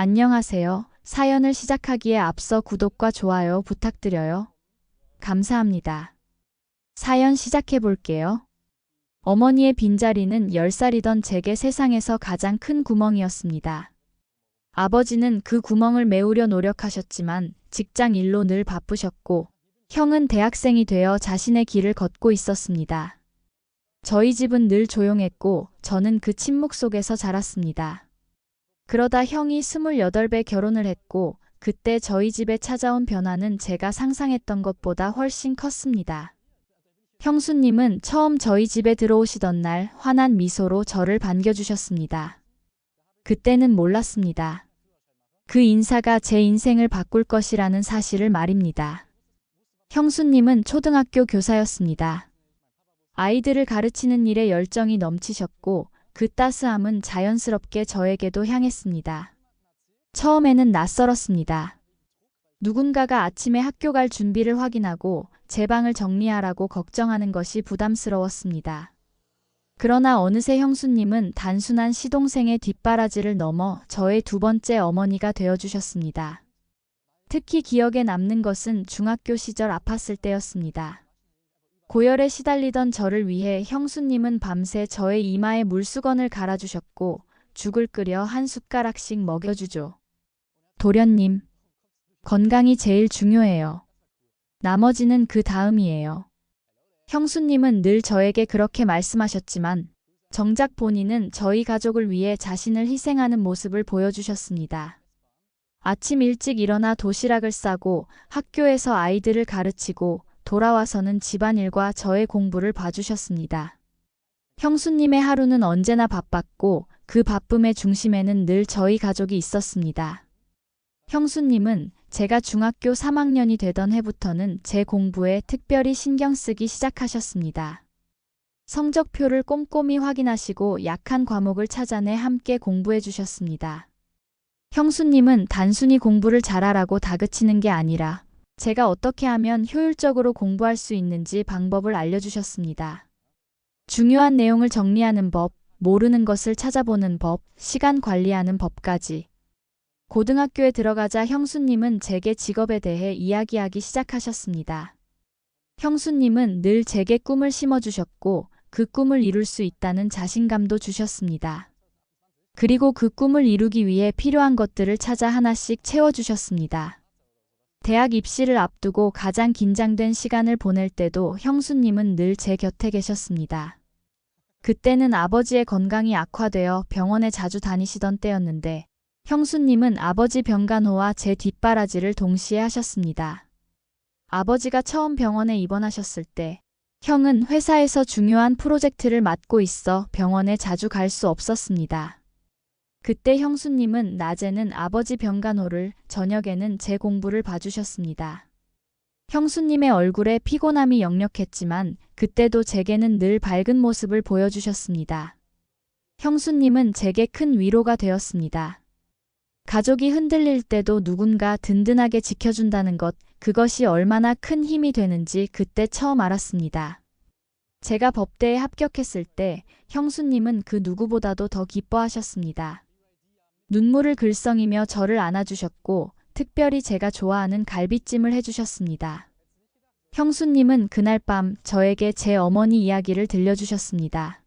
안녕하세요. 사연을 시작하기에 앞서 구독과 좋아요 부탁드려요. 감사합니다. 사연 시작해 볼게요. 어머니의 빈자리는 10살이던 제게 세상에서 가장 큰 구멍이었습니다. 아버지는 그 구멍을 메우려 노력하셨지만 직장 일로 늘 바쁘셨고, 형은 대학생이 되어 자신의 길을 걷고 있었습니다. 저희 집은 늘 조용했고 저는 그 침묵 속에서 자랐습니다. 그러다 형이 28배 결혼을 했고 그때 저희 집에 찾아온 변화는 제가 상상했던 것보다 훨씬 컸습니다. 형수님은 처음 저희 집에 들어오시던 날 환한 미소로 저를 반겨주셨습니다. 그때는 몰랐습니다. 그 인사가 제 인생을 바꿀 것이라는 사실을 말입니다. 형수님은 초등학교 교사였습니다. 아이들을 가르치는 일에 열정이 넘치셨고 그 따스함은 자연스럽게 저에게도 향했습니다. 처음에는 낯설었습니다. 누군가가 아침에 학교 갈 준비를 확인하고 제 방을 정리하라고 걱정하는 것이 부담스러웠습니다. 그러나 어느새 형수님은 단순한 시동생의 뒷바라지를 넘어 저의 두 번째 어머니가 되어주셨습니다. 특히 기억에 남는 것은 중학교 시절 아팠을 때였습니다. 고열에 시달리던 저를 위해 형수님은 밤새 저의 이마에 물수건을 갈아주셨고 죽을 끓여 한 숟가락씩 먹여주죠. 도련님, 건강이 제일 중요해요. 나머지는 그 다음이에요. 형수님은 늘 저에게 그렇게 말씀하셨지만 정작 본인은 저희 가족을 위해 자신을 희생하는 모습을 보여주셨습니다. 아침 일찍 일어나 도시락을 싸고 학교에서 아이들을 가르치고 돌아와서는 집안일과 저의 공부를 봐주셨습니다. 형수님의 하루는 언제나 바빴고 그 바쁨의 중심에는 늘 저희 가족이 있었습니다. 형수님은 제가 중학교 3학년이 되던 해부터는 제 공부에 특별히 신경 쓰기 시작하셨습니다. 성적표를 꼼꼼히 확인하시고 약한 과목을 찾아내 함께 공부해 주셨습니다. 형수님은 단순히 공부를 잘하라고 다그치는 게 아니라 제가 어떻게 하면 효율적으로 공부할 수 있는지 방법을 알려주셨습니다. 중요한 내용을 정리하는 법, 모르는 것을 찾아보는 법, 시간 관리하는 법까지. 고등학교에 들어가자 형수님은 제게 직업에 대해 이야기하기 시작하셨습니다. 형수님은 늘 제게 꿈을 심어주셨고 그 꿈을 이룰 수 있다는 자신감도 주셨습니다. 그리고 그 꿈을 이루기 위해 필요한 것들을 찾아 하나씩 채워주셨습니다. 대학 입시를 앞두고 가장 긴장된 시간을 보낼 때도 형수님은 늘 제 곁에 계셨습니다. 그때는 아버지의 건강이 악화되어 병원에 자주 다니시던 때였는데 형수님은 아버지 병간호와 제 뒷바라지를 동시에 하셨습니다. 아버지가 처음 병원에 입원하셨을 때 형은 회사에서 중요한 프로젝트를 맡고 있어 병원에 자주 갈 수 없었습니다. 그때 형수님은 낮에는 아버지 병간호를, 저녁에는 제 공부를 봐주셨습니다. 형수님의 얼굴에 피곤함이 역력했지만 그때도 제게는 늘 밝은 모습을 보여주셨습니다. 형수님은 제게 큰 위로가 되었습니다. 가족이 흔들릴 때도 누군가 든든하게 지켜준다는 것, 그것이 얼마나 큰 힘이 되는지 그때 처음 알았습니다. 제가 법대에 합격했을 때 형수님은 그 누구보다도 더 기뻐하셨습니다. 눈물을 글썽이며 저를 안아주셨고 특별히 제가 좋아하는 갈비찜을 해주셨습니다. 형수님은 그날 밤 저에게 제 어머니 이야기를 들려주셨습니다.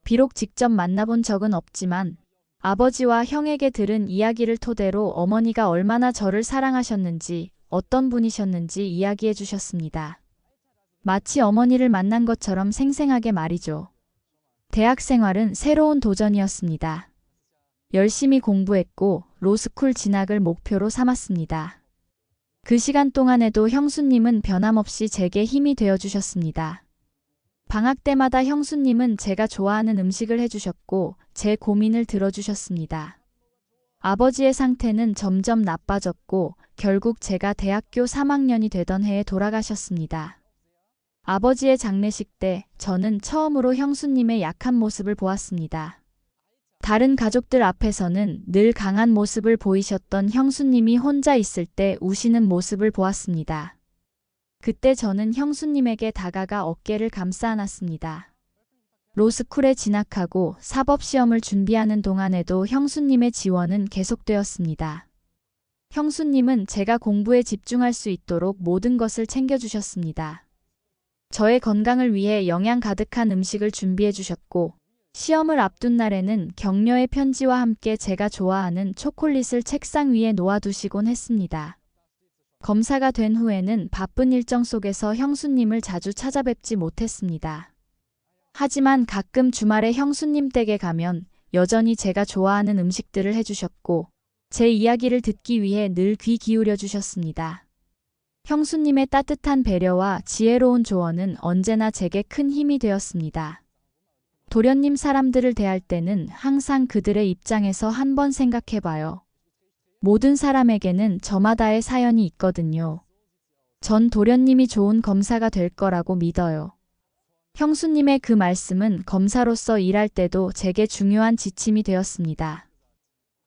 비록 직접 만나본 적은 없지만 아버지와 형에게 들은 이야기를 토대로 어머니가 얼마나 저를 사랑하셨는지, 어떤 분이셨는지 이야기해 주셨습니다. 마치 어머니를 만난 것처럼 생생하게 말이죠. 대학 생활은 새로운 도전이었습니다. 열심히 공부했고 로스쿨 진학을 목표로 삼았습니다. 그 시간 동안에도 형수님은 변함없이 제게 힘이 되어주셨습니다. 방학 때마다 형수님은 제가 좋아하는 음식을 해주셨고 제 고민을 들어주셨습니다. 아버지의 상태는 점점 나빠졌고 결국 제가 대학교 3학년이 되던 해에 돌아가셨습니다. 아버지의 장례식 때 저는 처음으로 형수님의 약한 모습을 보았습니다. 다른 가족들 앞에서는 늘 강한 모습을 보이셨던 형수님이 혼자 있을 때 우시는 모습을 보았습니다. 그때 저는 형수님에게 다가가 어깨를 감싸 안았습니다. 로스쿨에 진학하고 사법시험을 준비하는 동안에도 형수님의 지원은 계속되었습니다. 형수님은 제가 공부에 집중할 수 있도록 모든 것을 챙겨주셨습니다. 저의 건강을 위해 영양 가득한 음식을 준비해 주셨고, 시험을 앞둔 날에는 격려의 편지와 함께 제가 좋아하는 초콜릿을 책상 위에 놓아두시곤 했습니다. 검사가 된 후에는 바쁜 일정 속에서 형수님을 자주 찾아뵙지 못했습니다. 하지만 가끔 주말에 형수님 댁에 가면 여전히 제가 좋아하는 음식들을 해주셨고, 제 이야기를 듣기 위해 늘 귀 기울여 주셨습니다. 형수님의 따뜻한 배려와 지혜로운 조언은 언제나 제게 큰 힘이 되었습니다. 도련님 사람들을 대할 때는 항상 그들의 입장에서 한번 생각해봐요. 모든 사람에게는 저마다의 사연이 있거든요. 전 도련님이 좋은 검사가 될 거라고 믿어요. 형수님의 그 말씀은 검사로서 일할 때도 제게 중요한 지침이 되었습니다.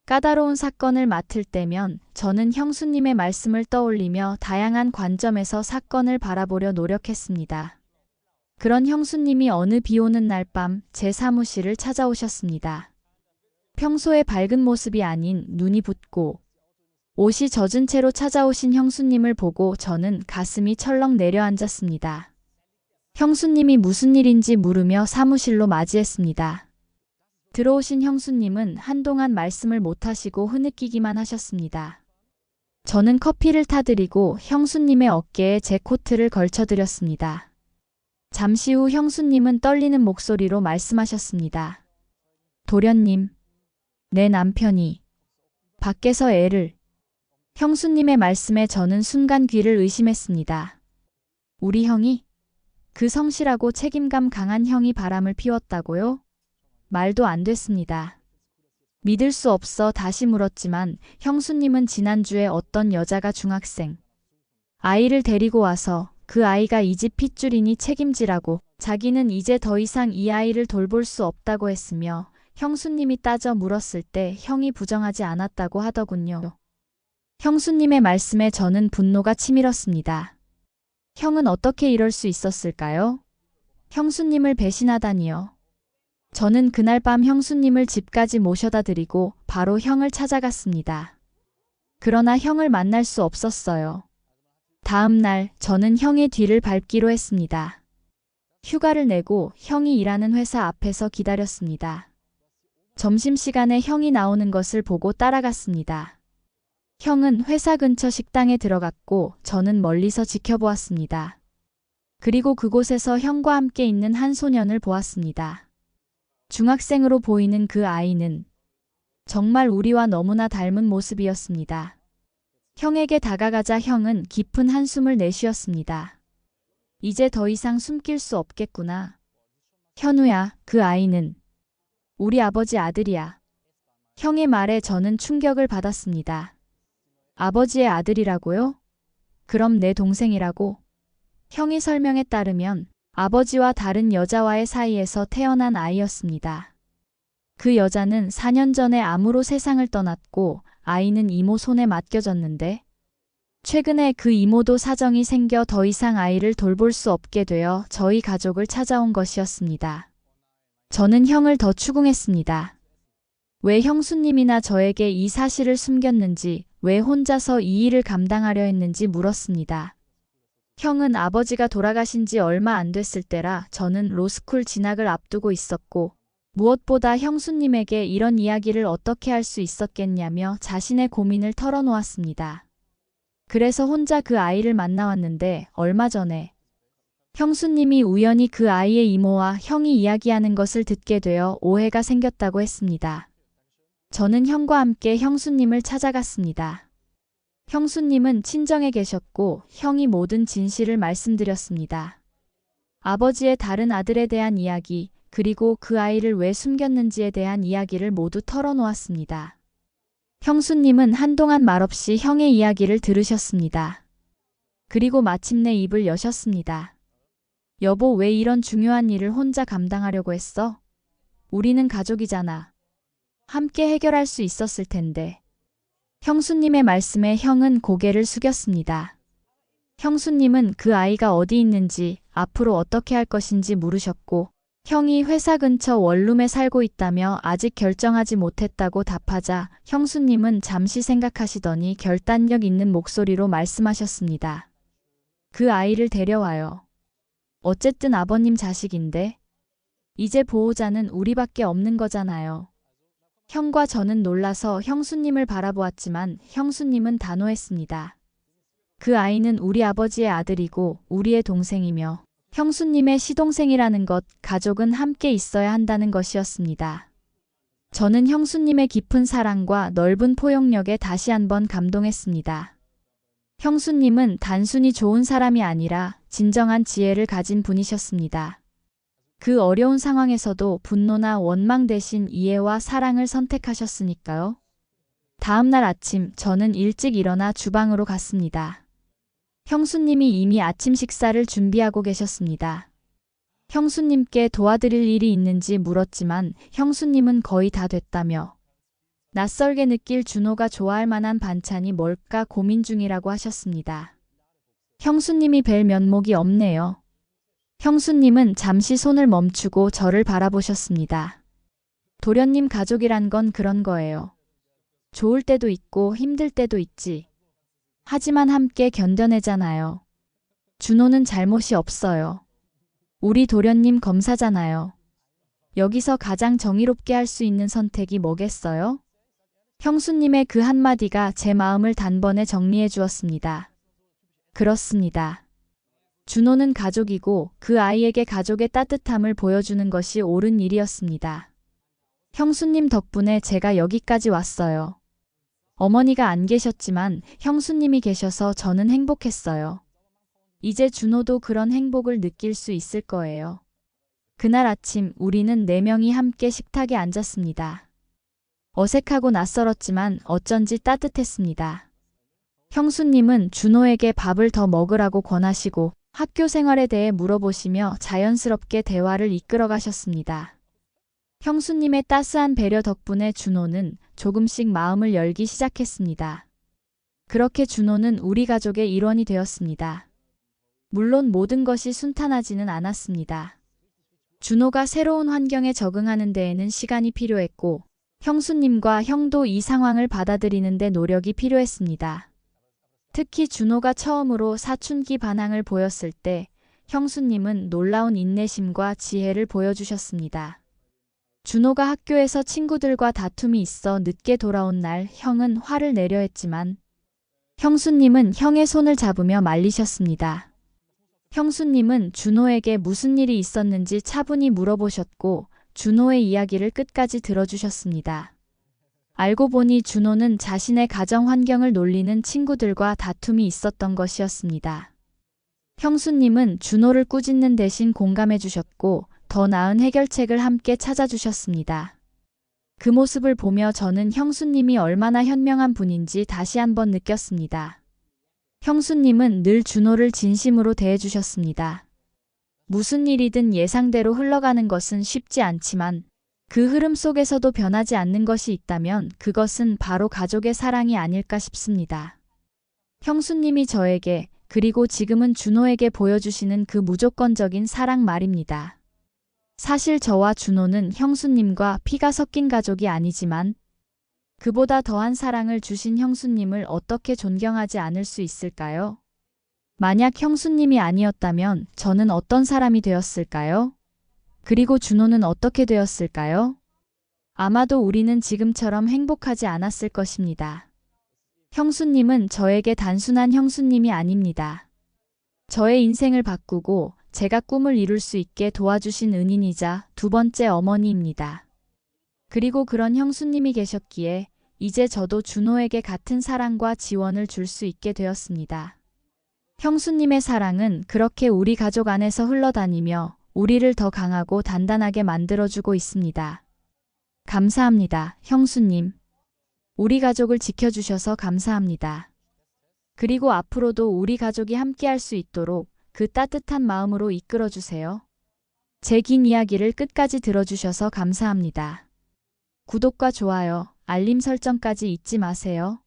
까다로운 사건을 맡을 때면 저는 형수님의 말씀을 떠올리며 다양한 관점에서 사건을 바라보려 노력했습니다. 그런 형수님이 어느 비 오는 날 밤 제 사무실을 찾아오셨습니다. 평소의 밝은 모습이 아닌 눈이 붓고 옷이 젖은 채로 찾아오신 형수님을 보고 저는 가슴이 철렁 내려앉았습니다. 형수님이 무슨 일인지 물으며 사무실로 맞이했습니다. 들어오신 형수님은 한동안 말씀을 못하시고 흐느끼기만 하셨습니다. 저는 커피를 타드리고 형수님의 어깨에 제 코트를 걸쳐드렸습니다. 잠시 후 형수님은 떨리는 목소리로 말씀하셨습니다. 도련님, 내 남편이 밖에서 애를... 형수님의 말씀에 저는 순간 귀를 의심했습니다. 우리 형이? 그 성실하고 책임감 강한 형이 바람을 피웠다고요? 말도 안 됐습니다. 믿을 수 없어 다시 물었지만 형수님은 지난주에 어떤 여자가 중학생 아이를 데리고 와서 그 아이가 이 집 핏줄이니 책임지라고 자기는 이제 더 이상 이 아이를 돌볼 수 없다고 했으며 형수님이 따져 물었을 때 형이 부정하지 않았다고 하더군요. 형수님의 말씀에 저는 분노가 치밀었습니다. 형은 어떻게 이럴 수 있었을까요? 형수님을 배신하다니요. 저는 그날 밤 형수님을 집까지 모셔다 드리고 바로 형을 찾아갔습니다. 그러나 형을 만날 수 없었어요. 다음 날 저는 형의 뒤를 밟기로 했습니다. 휴가를 내고 형이 일하는 회사 앞에서 기다렸습니다. 점심시간에 형이 나오는 것을 보고 따라갔습니다. 형은 회사 근처 식당에 들어갔고 저는 멀리서 지켜보았습니다. 그리고 그곳에서 형과 함께 있는 한 소년을 보았습니다. 중학생으로 보이는 그 아이는 정말 우리와 너무나 닮은 모습이었습니다. 형에게 다가가자 형은 깊은 한숨을 내쉬었습니다. 이제 더 이상 숨길 수 없겠구나. 현우야, 그 아이는 우리 아버지 아들이야. 형의 말에 저는 충격을 받았습니다. 아버지의 아들이라고요? 그럼 내 동생이라고? 형이 설명에 따르면 아버지와 다른 여자와의 사이에서 태어난 아이였습니다. 그 여자는 4년 전에 암으로 세상을 떠났고 아이는 이모 손에 맡겨졌는데 최근에 그 이모도 사정이 생겨 더 이상 아이를 돌볼 수 없게 되어 저희 가족을 찾아온 것이었습니다. 저는 형을 더 추궁했습니다. 왜 형수님이나 저에게 이 사실을 숨겼는지, 왜 혼자서 이 일을 감당하려 했는지 물었습니다. 형은 아버지가 돌아가신 지 얼마 안 됐을 때라 저는 로스쿨 진학을 앞두고 있었고 무엇보다 형수님에게 이런 이야기를 어떻게 할 수 있었겠냐며 자신의 고민을 털어놓았습니다. 그래서 혼자 그 아이를 만나왔는데 얼마 전에 형수님이 우연히 그 아이의 이모와 형이 이야기하는 것을 듣게 되어 오해가 생겼다고 했습니다. 저는 형과 함께 형수님을 찾아갔습니다. 형수님은 친정에 계셨고 형이 모든 진실을 말씀드렸습니다. 아버지의 다른 아들에 대한 이야기, 그리고 그 아이를 왜 숨겼는지에 대한 이야기를 모두 털어놓았습니다. 형수님은 한동안 말없이 형의 이야기를 들으셨습니다. 그리고 마침내 입을 여셨습니다. 여보, 왜 이런 중요한 일을 혼자 감당하려고 했어? 우리는 가족이잖아. 함께 해결할 수 있었을 텐데. 형수님의 말씀에 형은 고개를 숙였습니다. 형수님은 그 아이가 어디 있는지, 앞으로 어떻게 할 것인지 물으셨고 형이 회사 근처 원룸에 살고 있다며 아직 결정하지 못했다고 답하자 형수님은 잠시 생각하시더니 결단력 있는 목소리로 말씀하셨습니다. 그 아이를 데려와요. 어쨌든 아버님 자식인데 이제 보호자는 우리밖에 없는 거잖아요. 형과 저는 놀라서 형수님을 바라보았지만 형수님은 단호했습니다. 그 아이는 우리 아버지의 아들이고 우리의 동생이며 형수님의 시동생이라는 것, 가족은 함께 있어야 한다는 것이었습니다. 저는 형수님의 깊은 사랑과 넓은 포용력에 다시 한번 감동했습니다. 형수님은 단순히 좋은 사람이 아니라 진정한 지혜를 가진 분이셨습니다. 그 어려운 상황에서도 분노나 원망 대신 이해와 사랑을 선택하셨으니까요. 다음 날 아침 저는 일찍 일어나 주방으로 갔습니다. 형수님이 이미 아침 식사를 준비하고 계셨습니다. 형수님께 도와드릴 일이 있는지 물었지만 형수님은 거의 다 됐다며 낯설게 느낄 준호가 좋아할 만한 반찬이 뭘까 고민 중이라고 하셨습니다. 형수님이 뵐 면목이 없네요. 형수님은 잠시 손을 멈추고 저를 바라보셨습니다. 도련님 가족이란 건 그런 거예요. 좋을 때도 있고 힘들 때도 있지. 하지만 함께 견뎌내잖아요. 준호는 잘못이 없어요. 우리 도련님 검사잖아요. 여기서 가장 정의롭게 할 수 있는 선택이 뭐겠어요? 형수님의 그 한마디가 제 마음을 단번에 정리해 주었습니다. 그렇습니다. 준호는 가족이고 그 아이에게 가족의 따뜻함을 보여주는 것이 옳은 일이었습니다. 형수님 덕분에 제가 여기까지 왔어요. 어머니가 안 계셨지만 형수님이 계셔서 저는 행복했어요. 이제 준호도 그런 행복을 느낄 수 있을 거예요. 그날 아침 우리는 4명이 함께 식탁에 앉았습니다. 어색하고 낯설었지만 어쩐지 따뜻했습니다. 형수님은 준호에게 밥을 더 먹으라고 권하시고 학교 생활에 대해 물어보시며 자연스럽게 대화를 이끌어 가셨습니다. 형수님의 따스한 배려 덕분에 준호는 조금씩 마음을 열기 시작했습니다. 그렇게 준호는 우리 가족의 일원이 되었습니다. 물론 모든 것이 순탄하지는 않았습니다. 준호가 새로운 환경에 적응하는 데에는 시간이 필요했고 형수님과 형도 이 상황을 받아들이는 데 노력이 필요했습니다. 특히 준호가 처음으로 사춘기 반항을 보였을 때 형수님은 놀라운 인내심과 지혜를 보여주셨습니다. 준호가 학교에서 친구들과 다툼이 있어 늦게 돌아온 날 형은 화를 내려 했지만 형수님은 형의 손을 잡으며 말리셨습니다. 형수님은 준호에게 무슨 일이 있었는지 차분히 물어보셨고 준호의 이야기를 끝까지 들어주셨습니다. 알고 보니 준호는 자신의 가정 환경을 놀리는 친구들과 다툼이 있었던 것이었습니다. 형수님은 준호를 꾸짖는 대신 공감해 주셨고 더 나은 해결책을 함께 찾아주셨습니다. 그 모습을 보며 저는 형수님이 얼마나 현명한 분인지 다시 한번 느꼈습니다. 형수님은 늘 준호를 진심으로 대해주셨습니다. 무슨 일이든 예상대로 흘러가는 것은 쉽지 않지만 그 흐름 속에서도 변하지 않는 것이 있다면 그것은 바로 가족의 사랑이 아닐까 싶습니다. 형수님이 저에게 그리고 지금은 준호에게 보여주시는 그 무조건적인 사랑 말입니다. 사실 저와 준호는 형수님과 피가 섞인 가족이 아니지만 그보다 더한 사랑을 주신 형수님을 어떻게 존경하지 않을 수 있을까요? 만약 형수님이 아니었다면 저는 어떤 사람이 되었을까요? 그리고 준호는 어떻게 되었을까요? 아마도 우리는 지금처럼 행복하지 않았을 것입니다. 형수님은 저에게 단순한 형수님이 아닙니다. 저의 인생을 바꾸고 제가 꿈을 이룰 수 있게 도와주신 은인이자 두 번째 어머니입니다. 그리고 그런 형수님이 계셨기에 이제 저도 준호에게 같은 사랑과 지원을 줄 수 있게 되었습니다. 형수님의 사랑은 그렇게 우리 가족 안에서 흘러다니며 우리를 더 강하고 단단하게 만들어주고 있습니다. 감사합니다, 형수님. 우리 가족을 지켜주셔서 감사합니다. 그리고 앞으로도 우리 가족이 함께할 수 있도록 그 따뜻한 마음으로 이끌어주세요. 제 긴 이야기를 끝까지 들어주셔서 감사합니다. 구독과 좋아요, 알림 설정까지 잊지 마세요.